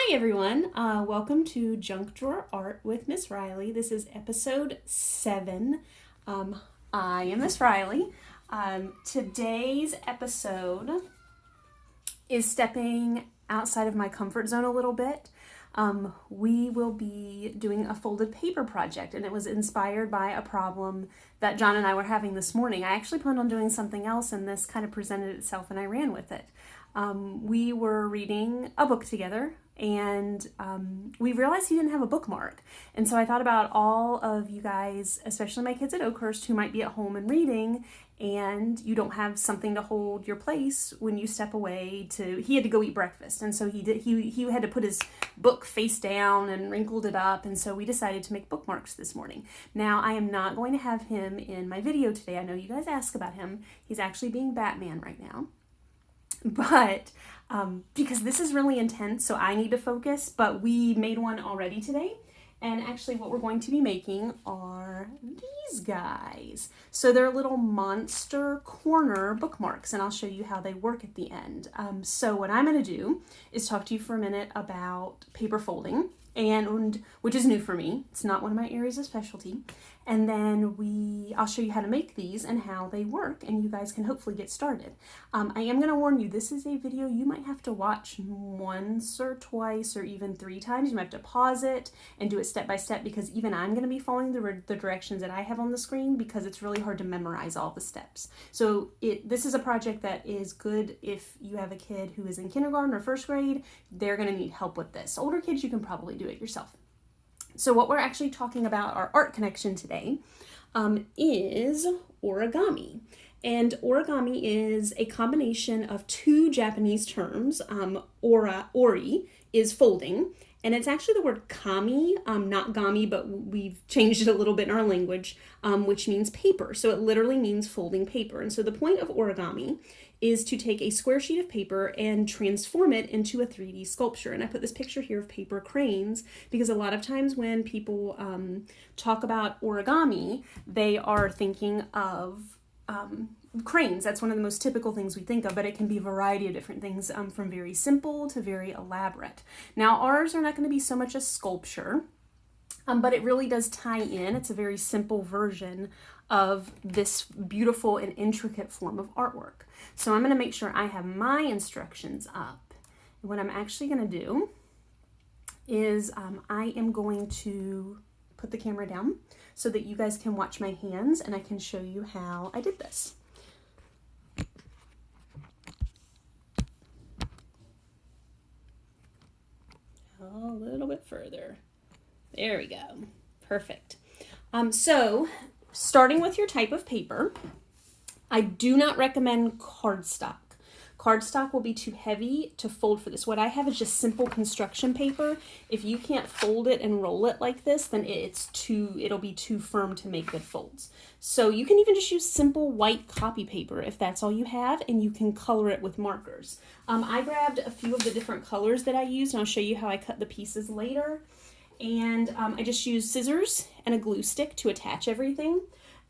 Hi everyone, welcome to Junk Drawer Art with Miss Riley. This is episode 7. I am Miss Riley. Today's episode is stepping outside of my comfort zone a little bit. We will be doing a folded paper project, and it was inspired by a problem that John and I were having this morning. I actually planned on doing something else, and this kind of presented itself and I ran with it. We were reading a book together, and we realized he didn't have a bookmark. And so I thought about all of you guys, especially my kids at Oakhurst, who might be at home and reading, and you don't have something to hold your place when you step away he had to go eat breakfast. And so he had to put his book face down and wrinkled it up. And so we decided to make bookmarks this morning. Now, I am not going to have him in my video today. I know you guys ask about him. He's actually being Batman right now. But because this is really intense, so I need to focus, but we made one already today. And actually what we're going to be making are these guys. So they're little monster corner bookmarks, and I'll show you how they work at the end. So what I'm going to do is talk to you for a minute about paper folding, and which is new for me. It's not one of my areas of specialty. And then I'll show you how to make these and how they work, and you guys can hopefully get started. I am going to warn you, this is a video you might have to watch once or twice or even 3 times. You might have to pause it and do it step by step, because even I'm going to be following the directions that I have on the screen, because it's really hard to memorize all the steps. So this is a project that is good if you have a kid who is in kindergarten or 1st grade. They're going to need help with this. Older kids, you can probably do it yourself. So what we're actually talking about, our art connection today, is origami. And origami is a combination of 2 Japanese terms. Ori is folding, and it's actually the word kami, not gami, but we've changed it a little bit in our language, which means paper. So it literally means folding paper. And so the point of origami is to take a square sheet of paper and transform it into a 3D sculpture. And I put this picture here of paper cranes because a lot of times when people talk about origami, they are thinking of cranes. That's one of the most typical things we think of, but it can be a variety of different things, from very simple to very elaborate. Now, ours are not going to be so much a sculpture, but it really does tie in. It's a very simple version of this beautiful and intricate form of artwork. So I'm going to make sure I have my instructions up. And what I'm actually going to do is I am going to put the camera down so that you guys can watch my hands and I can show you how I did this. A little bit further. There we go. Perfect. So starting with your type of paper, I do not recommend cardstock. Cardstock will be too heavy to fold for this. What I have is just simple construction paper. If you can't fold it and roll it like this, then it'll be too firm to make good folds. So you can even just use simple white copy paper if that's all you have, and you can color it with markers. I grabbed a few of the different colors that I used, and I'll show you how I cut the pieces later. And I just used scissors and a glue stick to attach everything.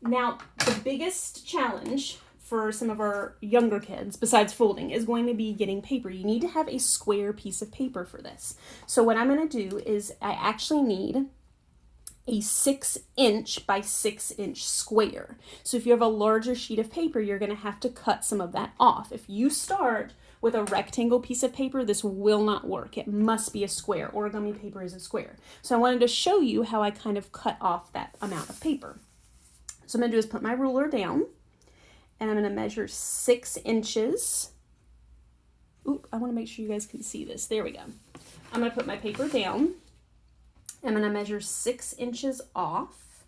Now, the biggest challenge for some of our younger kids, besides folding, is going to be getting paper. You need to have a square piece of paper for this. So what I'm going to do is I actually need a 6-inch by 6-inch square. So if you have a larger sheet of paper, you're going to have to cut some of that off. If you start with a rectangle piece of paper, this will not work. It must be a square. Origami paper is a square. So I wanted to show you how I kind of cut off that amount of paper. So I'm going to do is put my ruler down, and I'm going to measure 6 inches. Oop, I want to make sure you guys can see this. There we go. I'm going to put my paper down. I'm going to measure 6 inches off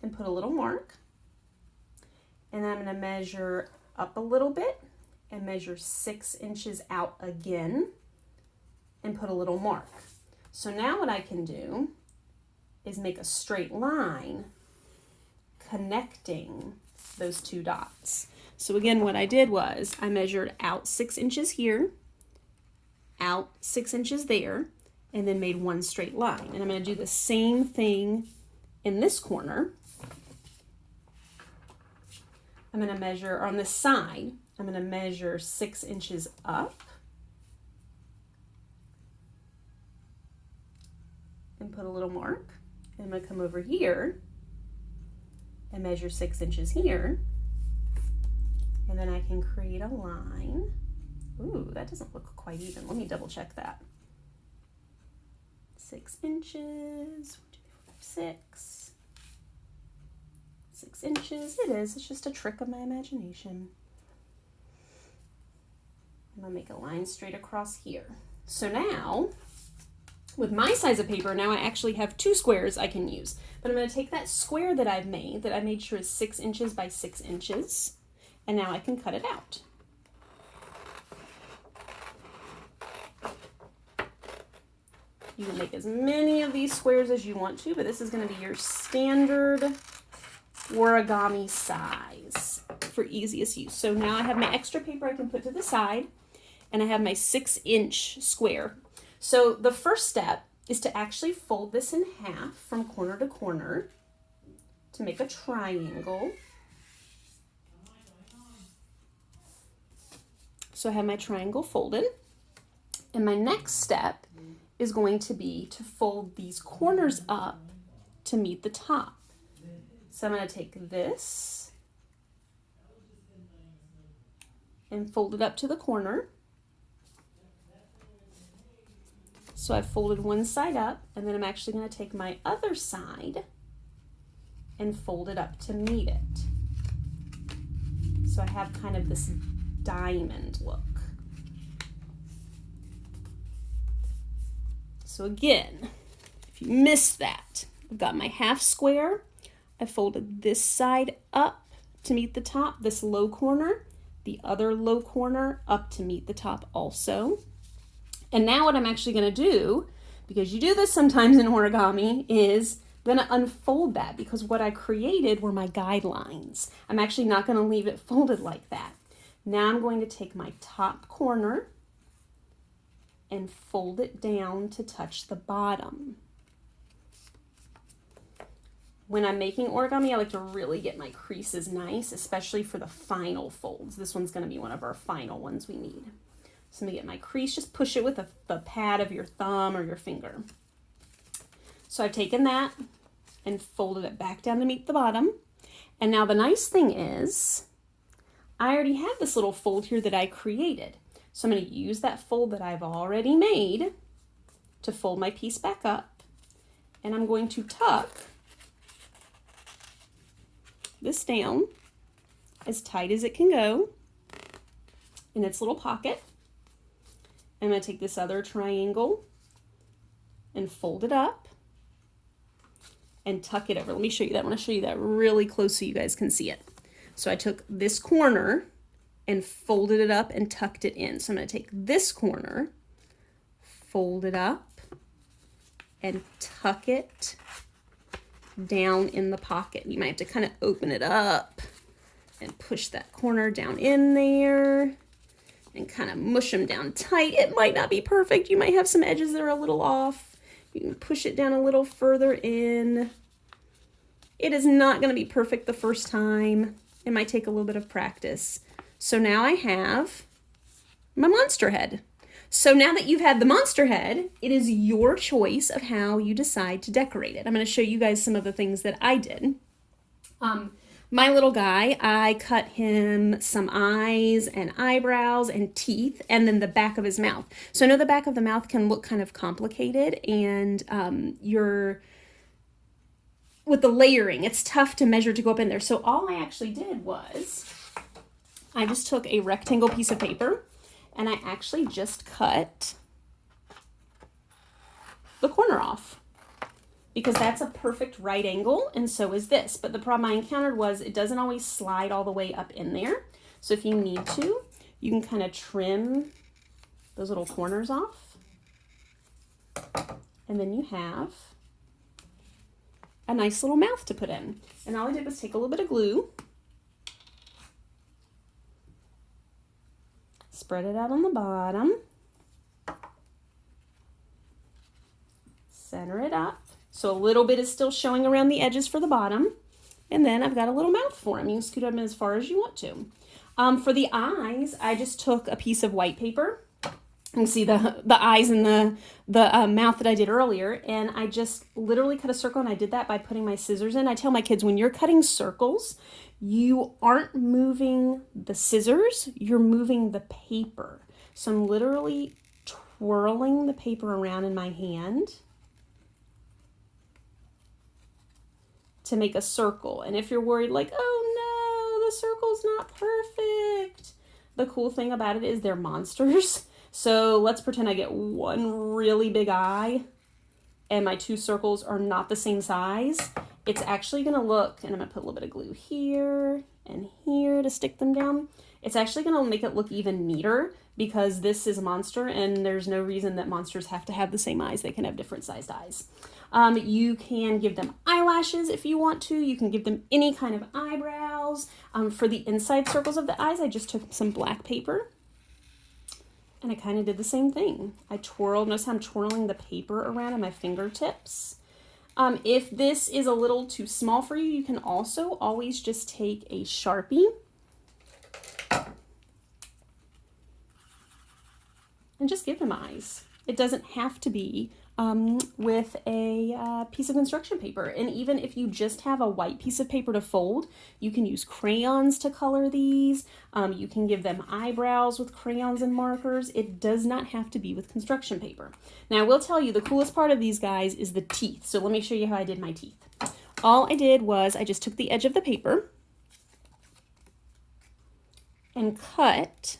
and put a little mark. And then I'm going to measure up a little bit and measure 6 inches out again and put a little mark. So now what I can do is make a straight line connecting those 2 dots. So again, what I did was I measured out 6 inches here, out 6 inches there, and then made one straight line. And I'm going to do the same thing in this corner. I'm going to measure on this side, I'm going to measure 6 inches up and put a little mark. And I'm going to come over here and measure 6 inches here. And then I can create a line. Ooh, that doesn't look quite even. Let me double check that. 6 inches, 1, 2, 3, 4, 5, 6. 6 inches, it is. It's just a trick of my imagination. I'm gonna make a line straight across here. So now, with my size of paper, now I actually have 2 squares I can use. But I'm gonna take that square that I made sure is 6 inches by 6 inches, and now I can cut it out. You can make as many of these squares as you want to, but this is going to be your standard origami size for easiest use. So now I have my extra paper I can put to the side, and I have my 6-inch square. So the first step is to actually fold this in half from corner to corner to make a triangle. So I have my triangle folded, and my next step is going to be to fold these corners up to meet the top. So I'm going to take this and fold it up to the corner. So I've folded one side up, and then I'm actually going to take my other side and fold it up to meet it. So I have kind of this diamond look. So again, if you missed that, I've got my half square. I folded this side up to meet the top, this low corner, the other low corner up to meet the top also. And now what I'm actually going to do, because you do this sometimes in origami, is I'm going to unfold that, because what I created were my guidelines. I'm actually not going to leave it folded like that. Now I'm going to take my top corner and fold it down to touch the bottom. When I'm making origami, I like to really get my creases nice, especially for the final folds. This one's going to be one of our final ones we need. So I'm going to get my crease, just push it with the pad of your thumb or your finger. So I've taken that and folded it back down to meet the bottom. And now the nice thing is, I already have this little fold here that I created. So I'm going to use that fold that I've already made to fold my piece back up, and I'm going to tuck this down as tight as it can go in its little pocket. I'm going to take this other triangle and fold it up and tuck it over. Let me show you that. I want to show you that really close so you guys can see it. So I took this corner and folded it up and tucked it in. So I'm going to take this corner, fold it up, and tuck it down in the pocket. You might have to kind of open it up and push that corner down in there and kind of mush them down tight. It might not be perfect. You might have some edges that are a little off. You can push it down a little further in. It is not going to be perfect the first time. It might take a little bit of practice. So now I have my monster head. So now that you've had the monster head, it is your choice of how you decide to decorate it. I'm going to show you guys some of the things that I did. My little guy, I cut him some eyes and eyebrows and teeth, and then the back of his mouth. So I know the back of the mouth can look kind of complicated, and with the layering, it's tough to measure to go up in there. So all I actually did was, I just took a rectangle piece of paper and I actually just cut the corner off, because that's a perfect right angle, and so is this. But the problem I encountered was it doesn't always slide all the way up in there. So if you need to, you can kind of trim those little corners off, and then you have a nice little mouth to put in. And all I did was take a little bit of glue, spread it out on the bottom, center it up. So a little bit is still showing around the edges for the bottom. And then I've got a little mouth for him. You can scoot him as far as you want to. For the eyes, I just took a piece of white paper You can see the eyes and the mouth that I did earlier, and I just literally cut a circle, and I did that by putting my scissors in. I tell my kids, when you're cutting circles, you aren't moving the scissors, you're moving the paper. So I'm literally twirling the paper around in my hand to make a circle. And if you're worried like, oh no, the circle's not perfect, the cool thing about it is they're monsters. So let's pretend I get one really big eye and my two circles are not the same size. It's actually going to look, and I'm going to put a little bit of glue here and here to stick them down. It's actually going to make it look even neater because this is a monster and there's no reason that monsters have to have the same eyes. They can have different sized eyes. You can give them eyelashes if you want to. You can give them any kind of eyebrows. For the inside circles of the eyes, I just took some black paper and I kind of did the same thing. I twirled, notice how I'm twirling the paper around on my fingertips. If this is a little too small for you, you can also always just take a Sharpie and just give them eyes. It doesn't have to be with a piece of construction paper. And even if you just have a white piece of paper to fold, you can use crayons to color these. You can give them eyebrows with crayons and markers. It does not have to be with construction paper. Now I will tell you the coolest part of these guys is the teeth. So let me show you how I did my teeth. All I did was I just took the edge of the paper and cut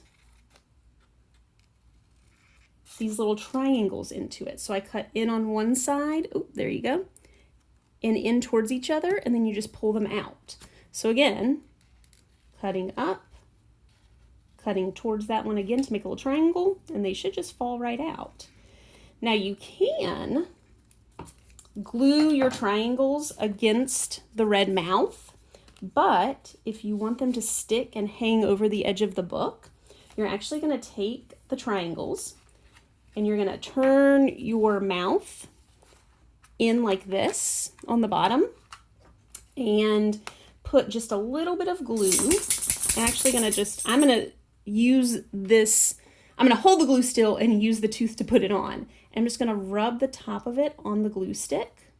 these little triangles into it. So I cut in on one side, oh, there you go, and in towards each other, and then you just pull them out. So again, cutting up, cutting towards that one again to make a little triangle, and they should just fall right out. Now you can glue your triangles against the red mouth, but if you want them to stick and hang over the edge of the book, you're actually going to take the triangles and you're going to turn your mouth in like this on the bottom and put just a little bit of glue. I'm actually going to I'm going to use this, I'm going to hold the glue still and use the tooth to put it on. I'm just going to rub the top of it on the glue stick,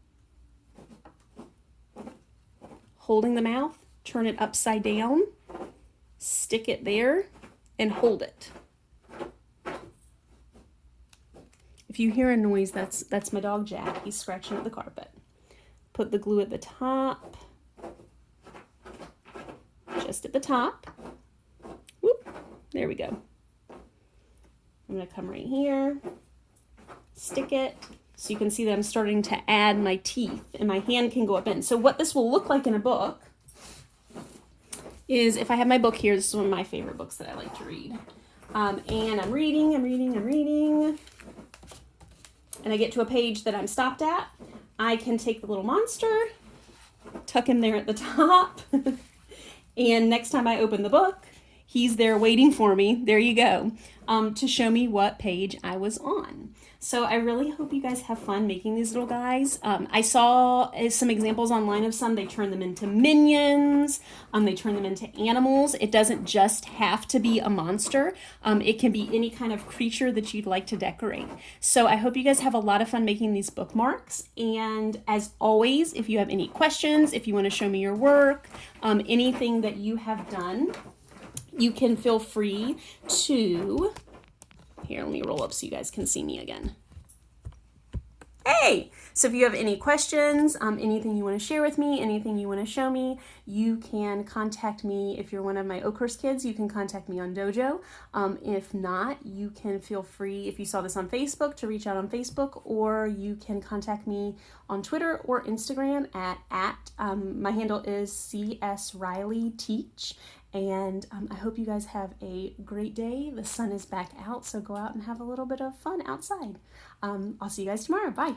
holding the mouth, turn it upside down, stick it there, and hold it. If you hear a noise, that's my dog Jack. He's scratching at the carpet. Put the glue at the top, just at the top. Whoop, there we go. I'm going to come right here, stick it, so you can see that I'm starting to add my teeth and my hand can go up in. So what this will look like in a book is, if I have my book here, this is one of my favorite books that I like to read. And I'm reading, and I get to a page that I'm stopped at, I can take the little monster, tuck him there at the top, and next time I open the book, he's there waiting for me, there you go, to show me what page I was on. So I really hope you guys have fun making these little guys. I saw some examples online of some. They turn them into minions. They turn them into animals. It doesn't just have to be a monster. It can be any kind of creature that you'd like to decorate. So I hope you guys have a lot of fun making these bookmarks. And as always, if you have any questions, if you want to show me your work, anything that you have done, you can feel free to... Here, let me roll up so you guys can see me again. Hey! So if you have any questions, anything you want to share with me, anything you want to show me, you can contact me. If you're one of my Oakhurst kids, you can contact me on Dojo. If not, you can feel free, if you saw this on Facebook, to reach out on Facebook, or you can contact me on Twitter or Instagram at my handle is CSRileyTeach. And I hope you guys have a great day. The sun is back out, so go out and have a little bit of fun outside. I'll see you guys tomorrow. Bye.